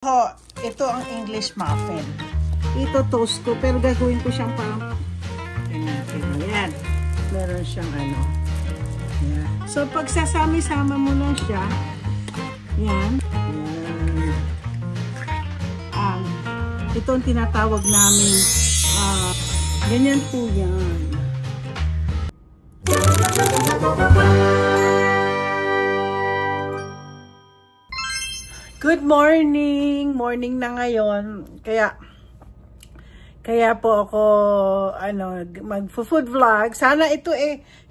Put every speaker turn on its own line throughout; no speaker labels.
Ito ang English muffin. Ito toast ko, pero gagawin ko siyang parang ayan. Meron siyang ano. Ayan. So, pag sasami-sama mo lang siya, yan. Ito ang tinatawag namin, ganyan po yan. Good morning! Morning na ngayon. Kaya po ako mag-food vlog. Sana ito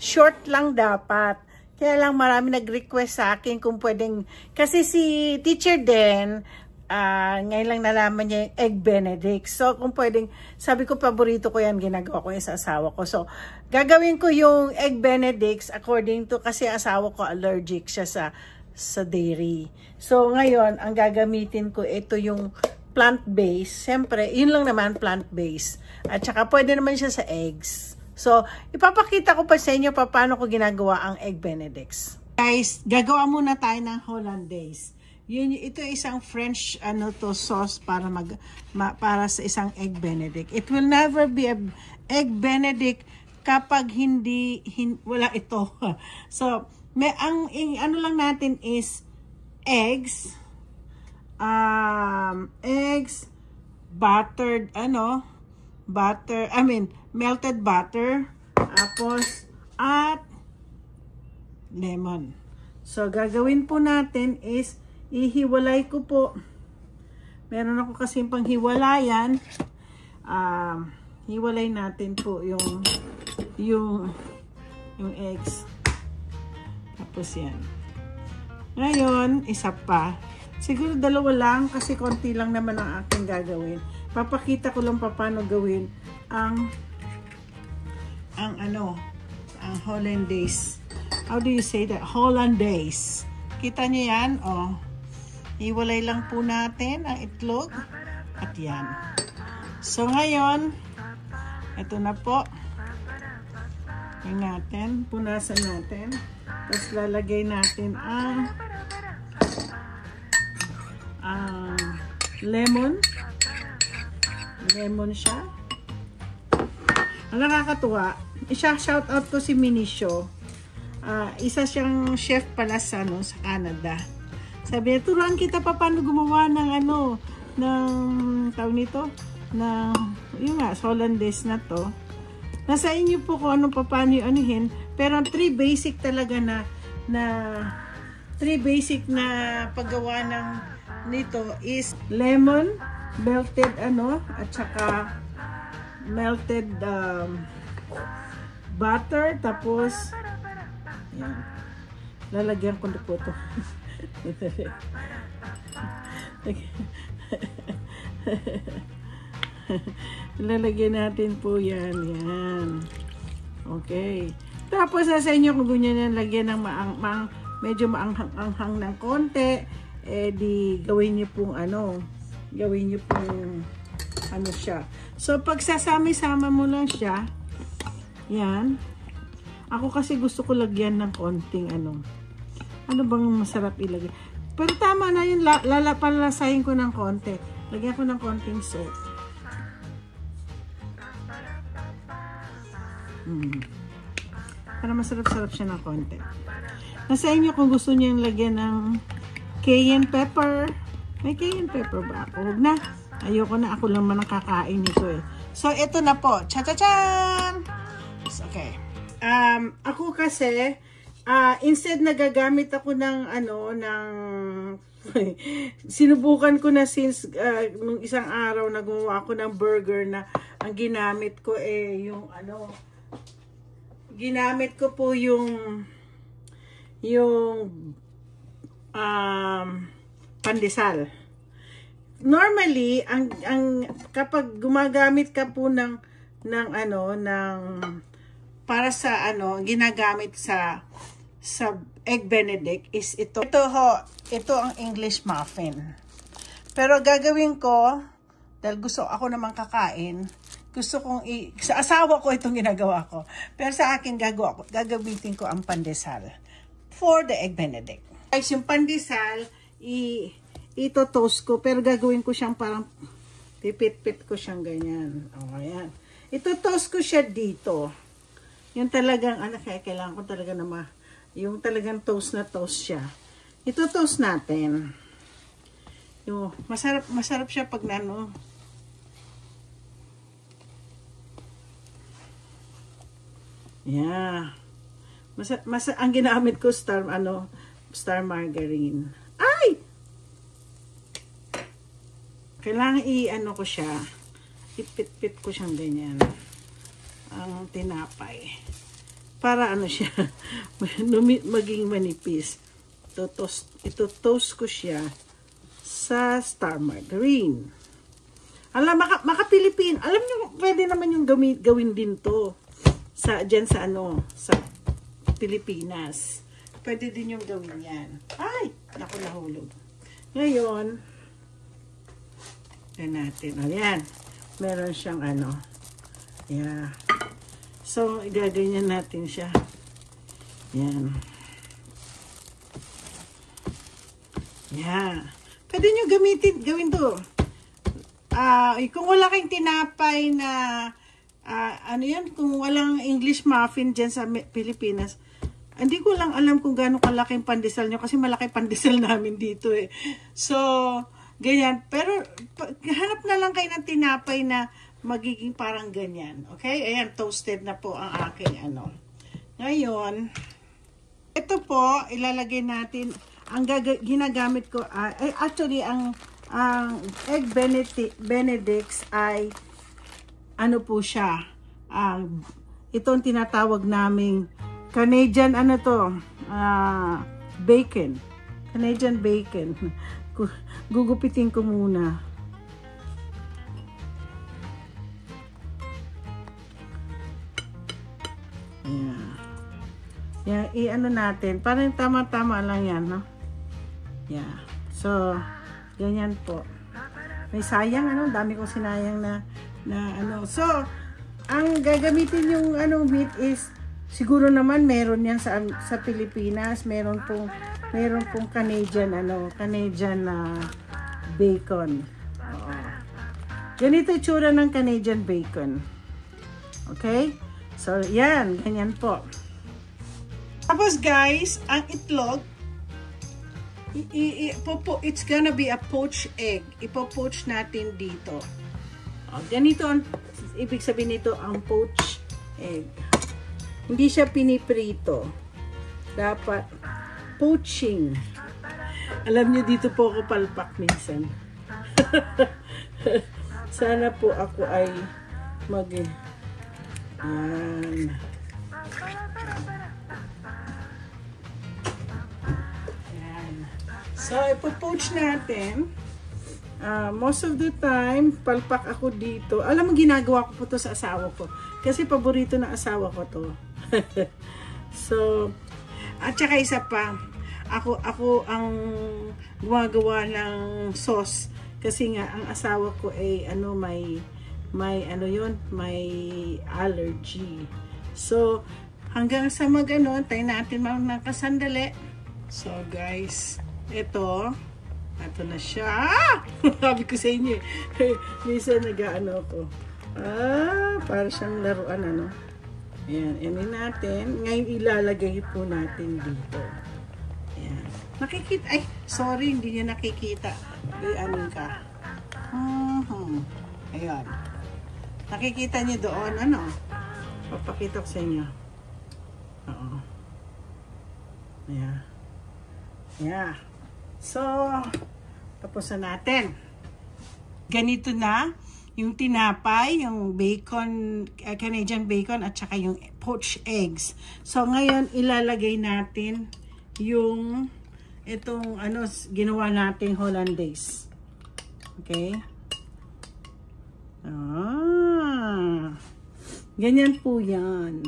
short lang dapat. Kaya lang marami nag-request sa akin kung pwedeng, kasi si Teacher Den, ngayon lang nalaman niya yung Egg Benedict. So kung pwedeng, sabi ko paborito ko yan, ginagawa ko yan sa asawa ko. So gagawin ko yung Egg Benedicts according to, kasi asawa ko allergic siya sa dairy. So ngayon, ang gagamitin ko, ito yung plant-based. Siyempre, yun lang naman, plant-based. At saka pwede naman siya sa eggs. So, ipapakita ko pa sa inyo paano ko ginagawa ang Egg Benedicts. Guys, gagawa muna tayo ng Hollandaise. Ito isang French sauce para sa isang Egg Benedict. It will never be an Egg Benedict kapag wala ito. So, ano lang natin is eggs, melted butter, tapos, at lemon. So, gagawin po natin is, ihiwalay ko po. Meron ako kasi panghiwalayan. Hiwalay natin po yung eggs. Tapos yan. Ngayon, isa pa. Siguro dalawa lang kasi konti lang naman ang aking gagawin. Papakita ko lang paano gawin ang Hollandaise. How do you say that? Hollandaise. Kita niyo yan? Oh. Iwalay lang po natin ang itlog. At yan. So ngayon, ito na po. Yung natin. Punasan natin. Tapos lalagay natin ang lemon. Lemon siya. Ang nakakatuwa, shout out ko si Minicio. Isa siyang chef pala sa Canada. Sabi niya, turuan kita pa paano gumawa ng tawag nito, yung Hollandaise na to. Nasa inyo po kung paano yung anuhin. Pero ang three basic na paggawa nito is lemon, melted at saka melted butter, tapos yan. Lalagyan ko na po ito. Lalagyan natin po yan. Okay. Tapos nasa inyo kung gusto nyo lagyan ng medyo maanghang ng konti, di gawin nyo pong siya. So pag sasami-sama mo lang siya, yan. Ako kasi gusto ko lagyan ng konting ano bang masarap ilagay. Pero tama na yun, palalasahin ko ng konti. Lagyan ko ng konting salt. Para masarap-sarap siya ng konti. Nasa inyo kung gusto niyo yung lagyan ng cayenne pepper. May cayenne pepper ba ako? Huwag na. Ayoko na. Ako lang man nakakain nito eh. So, ito na po. Cha-cha-chan! Okay. Ako kasi, instead nagagamit ako ng sinubukan ko na since nung isang araw na gumawa ako ng burger na ang ginamit ko ginamit ko po yung pandesal. Normally, kapag gumagamit ka po ng para sa ginagamit sa Egg Benedict is ito. Ito ang English muffin. Pero gagawin ko, dahil gusto ako naman kakain, gusto kong sa asawa ko itong ginagawa ko. Pero sa akin gagamitin ko ang pandesal for the Egg Benedict. Guys, yung pandesal, ito-toast ko. Pero gagawin ko siyang parang pipit-pit ko siyang ganyan. O, ayan. Ito-toast ko siya dito. Yung talagang, kaya kailangan ko talaga na yung talagang toast na toast siya. Ito-toast natin. Yung, masarap siya pag nano. Yeah. Ang ginamit ko star margarine. Ay! Kailangan i-ano ko siya. Ipit-pit ko siyang ganyan. Ang tinapay. Para ano siya, maging manipis. Ito toast ko siya sa star margarine. Alam, maka-Pilipin. Alam niyo, pwede naman yung gawin din to. Diyan sa Pilipinas. Pwede din yung gawin yan. Ay! Naku, nahulog. Ngayon, yan natin. Ayan. Meron siyang yeah. So, igaganyan natin siya. Yan. Yeah. Pwede nyo gawin to. Kung wala kayong tinapay na kung walang English muffin dyan sa Pilipinas, hindi ko lang alam kung gaano kalaki yung pandesal nyo kasi malaki pandesal namin dito eh. So, ganyan. Pero, hanap na lang kayo ng tinapay na magiging parang ganyan. Okay? Ayan, toasted na po ang aking Ngayon, ito po, ilalagay natin, ang ginagamit ko, actually, ang Egg Benedict's ay po siya, itong tinatawag naming Canadian, bacon. Canadian bacon. Gugupitin ko muna. Yeah. Yeah, natin. Parang tama-tama lang yan, no? Yeah. So, ganyan po. May sayang, dami kong sinayang na So, ang gagamitin yung meat is, siguro naman meron yan sa Pilipinas, meron pong Canadian Canadian bacon. Oo. Ganito yung tsura ng Canadian bacon. Okay? So, yan, ganyan po. Tapos guys, ang itlog, it's gonna be a poached egg. Ipo-poach natin dito. Ganito ang ibig sabihin nito, ang poached egg. Hindi siya piniprito. Dapat poaching. Alam niyo, dito po ako palpak minsan. Sana po ako ay Yan. So, ipo-poach natin. Most of the time, palpak ako dito. Alam mo, ginagawa ko po to sa asawa ko. Kasi paborito ng asawa ko to. So, at saka isa pa, ako ang gumagawa ng sauce. Kasi nga, ang asawa ko ay, may allergy. So, hanggang sa tayo natin nakasandali. So, guys, ito na siya. Sabi ko sa inyo, minsan ko. Para siyang laruan, Ayan, yanin natin. Ngayon, ilalagay po natin dito. Ayan. Nakikita, ay, sorry, hindi niya nakikita. Ayan ka. Ayan. Nakikita niyo doon, papakita ko sa inyo. Oo. Ayan. Yeah. So, tapos na natin. Ganito na yung tinapay, yung bacon, Canadian bacon, at saka yung poached eggs. So, ngayon, ilalagay natin yung itong, ginawa nating Hollandaise. Okay? Ganyan po yan.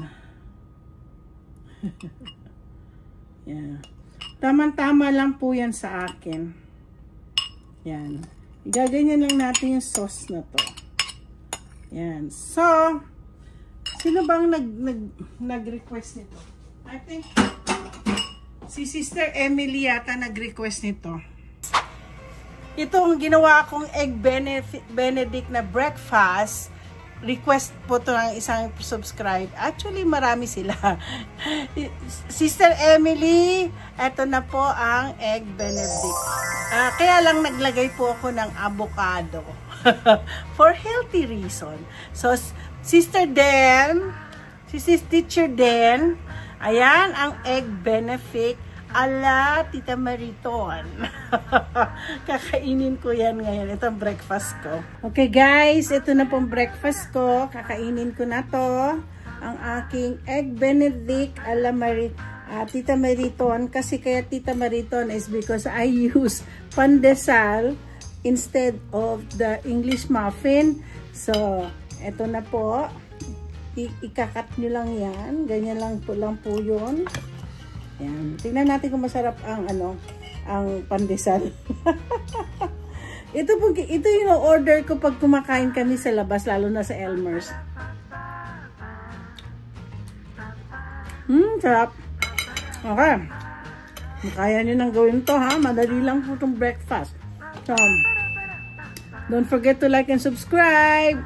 Yeah. Tama-tama lang po yan sa akin. Yan. Igaganyan lang natin yung sauce na to. Yan. So, sino bang nag-request nito? I think, si Sister Emily yata nag-request nito. Itong ginawa kong egg benedict na breakfast, request po to ng isang subscribe. Actually, marami sila. Sister Emily, eto na po ang egg benedict. Kaya lang naglagay po ako ng avocado. For healthy reason. So, Sister Den, si Teacher Den, ayan ang egg benedict ala Tita Mariton. Kakainin ko yan ngayon. Ito ang breakfast ko. Okay guys, ito na pong breakfast ko. Kakainin ko na to. Ang aking egg benedict ala Tita Mariton. Kasi kaya Tita Mariton is because I use pandesal instead of the English muffin. So, ito na po. Ikakat nyo lang yan. Ganyan lang po yun. Yan. Tingnan natin kung masarap ang ang pandesal. ito yung order ko pag kumakain kami sa labas, lalo na sa Elmer's. Sarap. Okay. Kaya nyo nang gawin to, ha? Madali lang po itong breakfast. So, don't forget to like and subscribe.